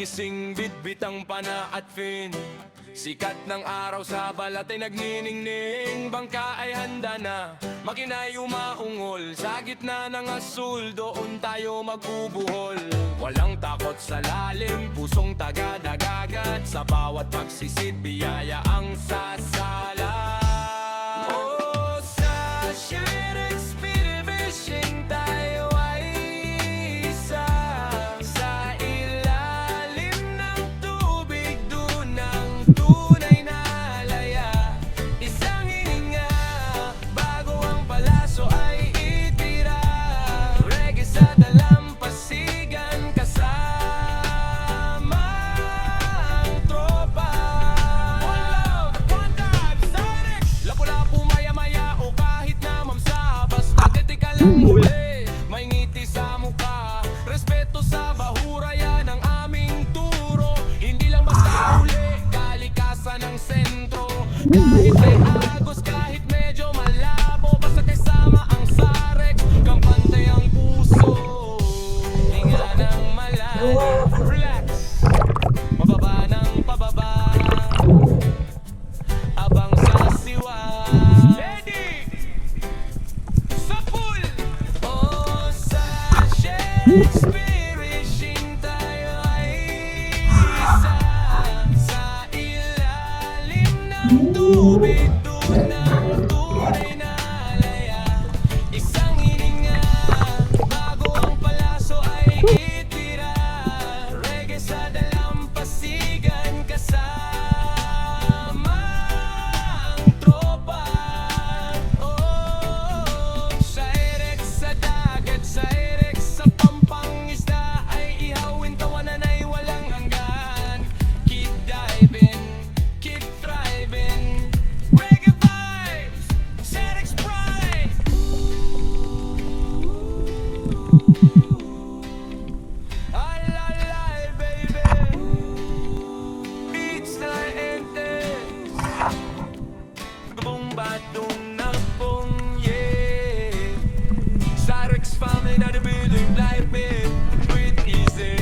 gising, bitbit ang pana at fin. Sikat ng araw sa balat ay nagniningning. Bangka ay handa na, makina'y umaungol. Sa gitna ng asul, doon tayo magbubuhol. Walang takot sa lalim, pusong taga-dagagat. Sa bawat pagsisid, biyaya ang sasala. Oh, sa Shirek Speedfishing tayo ay isa. Sa ilalim ng tubig, dun ang tunay na alaya. Isang hininga, bago ang palaso ay itira. Reggae sa dalampasigan, kasama ang tropa. One love, one time, Shirek! Lapu-lapu, maya-maya o kahit na mamsa. Basta titika lang huli, may ngiti sa mukha. Respeto sa bahura, yan ang aming turo. Hindi lang basta huli, kalikasan ng sentro. Kahit may agos, kahit medyo malabo, basta kasama ang Shirek, kampante ang puso. Hinga ng malalim, relax, mababa ng pababa, abang sa siwa. Ready! Sa pool! Oh, sa Shakespeare-ishing tayo ay isa. Sa ilalim ng tubig, doon ang tunay na alaya. Isang hininga, bago ang palaso ay itira. Reggae sa dalampasigan, kasama ang tropa. Oh, Shirek sa dagat, Shirek sa pampangisda, ay ihawin tawanan ay walang hanggan. Keep diving, keep thriving. Reggae vibes, Shirek's pride. Alalay, baby. Beats na entes. Bumbatong na pong, yeah. Shirek's family na the building life, babe. Do it easy.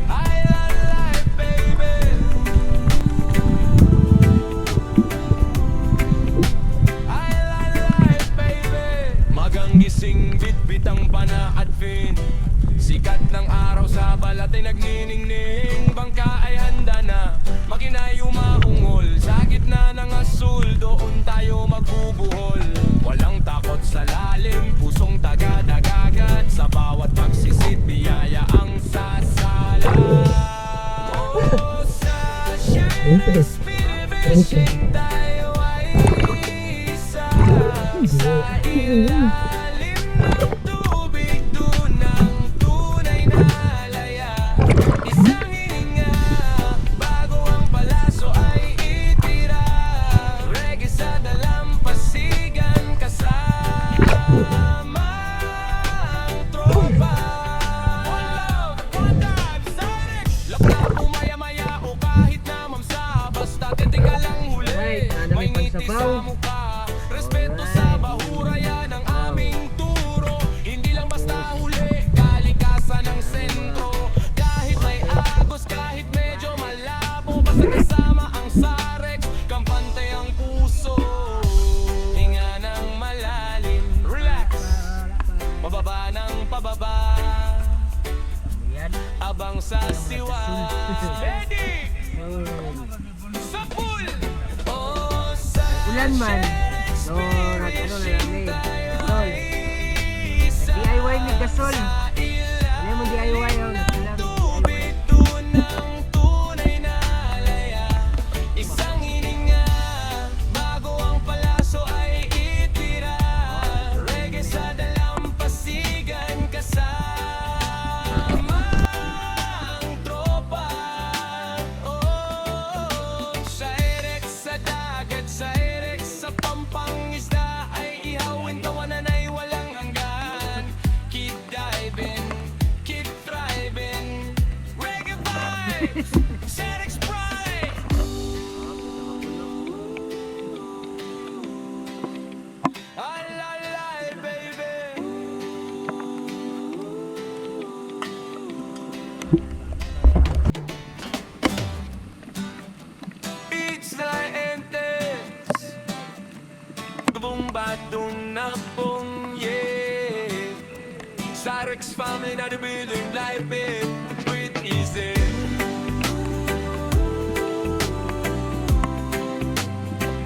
Alalay, baby. Alalay, baby. Magang gising, bitbit ang pana at fin. Sikat ng araw sa balat ay nagniningning. Bangka ay handa na, makina'y umaungol. Sa gitna ng asul, doon tayo magbubuhol. Walang takot sa lalim, pusong taga-dagagat. Sa bawat pagsisid, biyaya ang sasala. Oh, sa Shirek Speedfishing tayo ay isa. Sa ilalim ng tubig, dun ang tunay na alaya. Isang hininga, bago ang palaso ay itira. Reggae sa dalampasigan, kasama ang tropa. One love, one time, Shirek! Lapu-lapu, maya-maya o kahit na mamsa. Basta titika lang huli, may ngiti sa mukha. Respeto sa bahura, yan ang aming turo. Hindi lang basta huli, kalikasan ng sentro. Kahit may agos, kahit medyo malabo, basta kasama ang Shirek, kampante ang puso. Hinga ng malalim, relax, mababa ng pababa, abang sa siwa. Ready! Sa pool! Oh, sa Ulan man. No, ano na namin. Gasol. DIY ni Gasol. Ano mo DIY ang nakulang. tubig, dun ang tunay na alaya. Isang hininga, bago ang palaso ay itira. Reggae sa dalampasigan, kasama ang tropa. Oh, Shirek sa dagat, Shirek sa pampangisda, ay ihawin tawanan ay walang hanggan. Keep diving, keep thriving. Reggae vibes, Shirek's pride. Alalay, baby. batong nakpong, yeah. Cyrix family na the building, life it, breathe easy.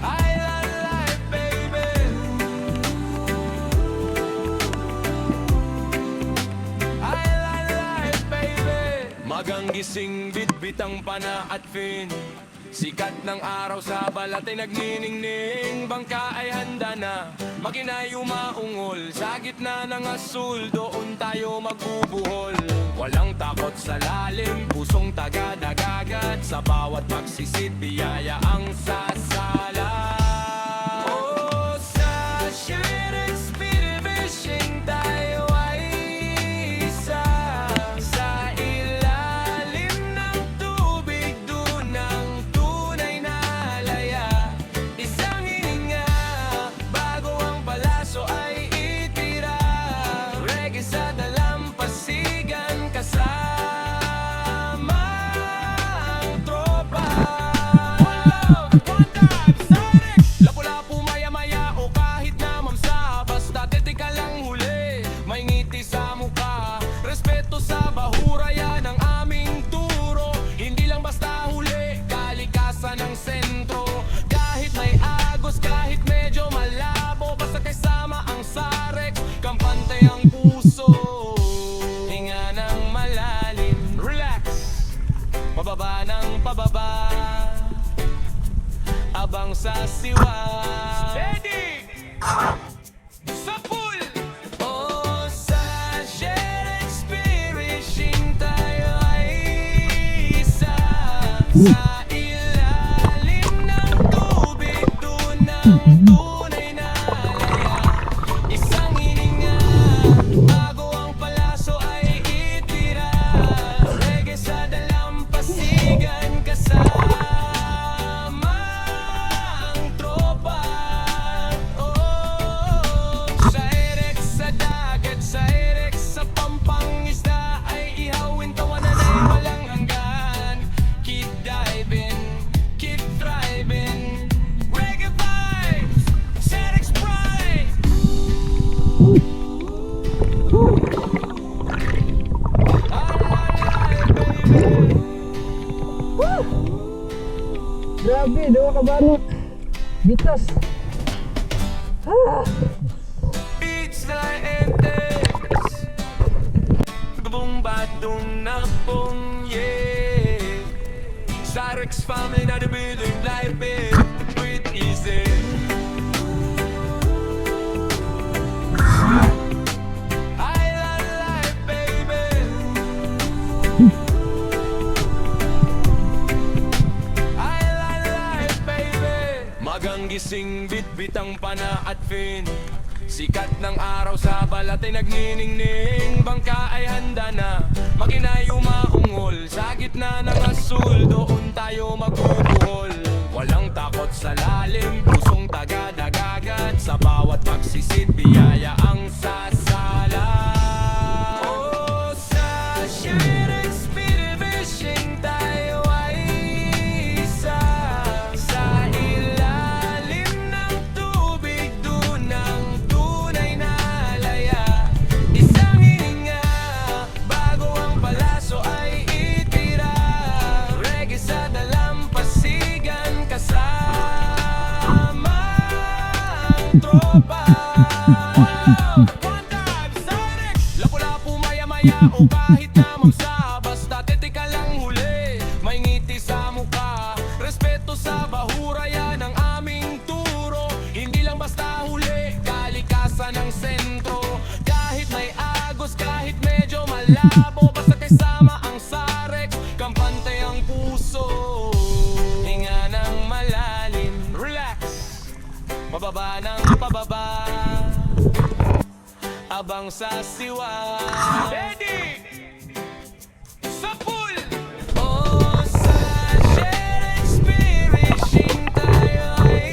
Island life, baby. Island life, baby. Magang gising, bitbitang pana at fin. Sikat ng araw sa balat ay nagniningning. Bangka ay handa na, makina'y umaungol. Sa gitna ng asul, doon tayo magbubuhol. Walang takot sa lalim, pusong taga-dagagat. Sa bawat pagsisid, biyaya ang sasala. Oh, sa Shire Speed Fishing tayo ay isa. Sa ilalim ng tubig, doon ang tunay na laya. Isang hininga, bago ang palaso ay itira. Reggae sa dalampasigan, kasama ang tropa. One love, one time, Sonic! Lapu-lapu, maya-maya o kahit na mamsa. Basta titika lang huli, may ngiti sa mukha. Respeto sa bahura, yan ang aming turo. Hindi lang basta huli, kalikasan ng sentro. Kahit may agos, kahit medyo malabo, basta kasama ang Sarex, kampante ang puso. Hinga ng malalim, relax, pababa ng pababa, abang sa siwa. Steady! Sa pool! Oh, sa shared experience tayo ay isa. Sa ilalim ng tubig, doon ang tunay na laya. Isang hininga, bago ang palaso ay itira. Reggae sa dalampasigan, kasama ang tropa. Oh, Cyrix sa dagat, Cyrix sa pampangisda, ay ihawin tawanan ay walang hanggan. Keep diving, keep thriving. Reggae vibes, Cyrix pride. Alive, baby. Grabe, dawa ka banot. Bitas. It's the entes. Bung batong nakpong, yeah. Cyrix family na the building, life it, breathe easy. Island life, baby. Island life, baby. Magang gising, bitbitang pana at fin. Sikat ng araw sa balat ay nagniningning. Bangka ay handa na, makina'y umaungol. Sa gitna ng asul, doon tayo magbubuhol. Walang takot sa lalim, pusong taga-dagagat. Sa bawat pagsisid, biyaya ang sasala. Oh, sa Shire Speed Fishing tayo ay isa. Sa ilalim ng tubig, doon ang tunay na laya. Isang hininga, bago ang palaso ay itira. Reggae sa dalampasigan, kasama ang tropa. One love, one time, Sonic! Lapu-lapu, maya-maya o kahit na mamsa. Basta titika lang huli, may ngiti sa mukha. Respeto sa bahura, yan ang aming turo. Hindi lang basta huli, kalikasan ng sentro. Kahit may agos, kahit medyo malabo, basta kasama ang Sarex, kampante ang puso. Hinga ng malalim, relax, pababa ng pababa, abang sa siwa. Steady! Sa pool! Oh, sa shared experience tayo ay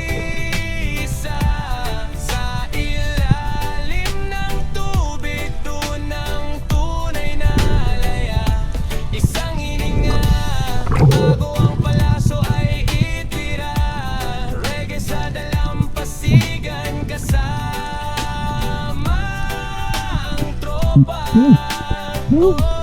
isa. Sa ilalim ng tubig, doon ang tunay na laya. Isang hininga, bago ang palaso ay itira. Reggae sa dalampasigan, kasama tropa.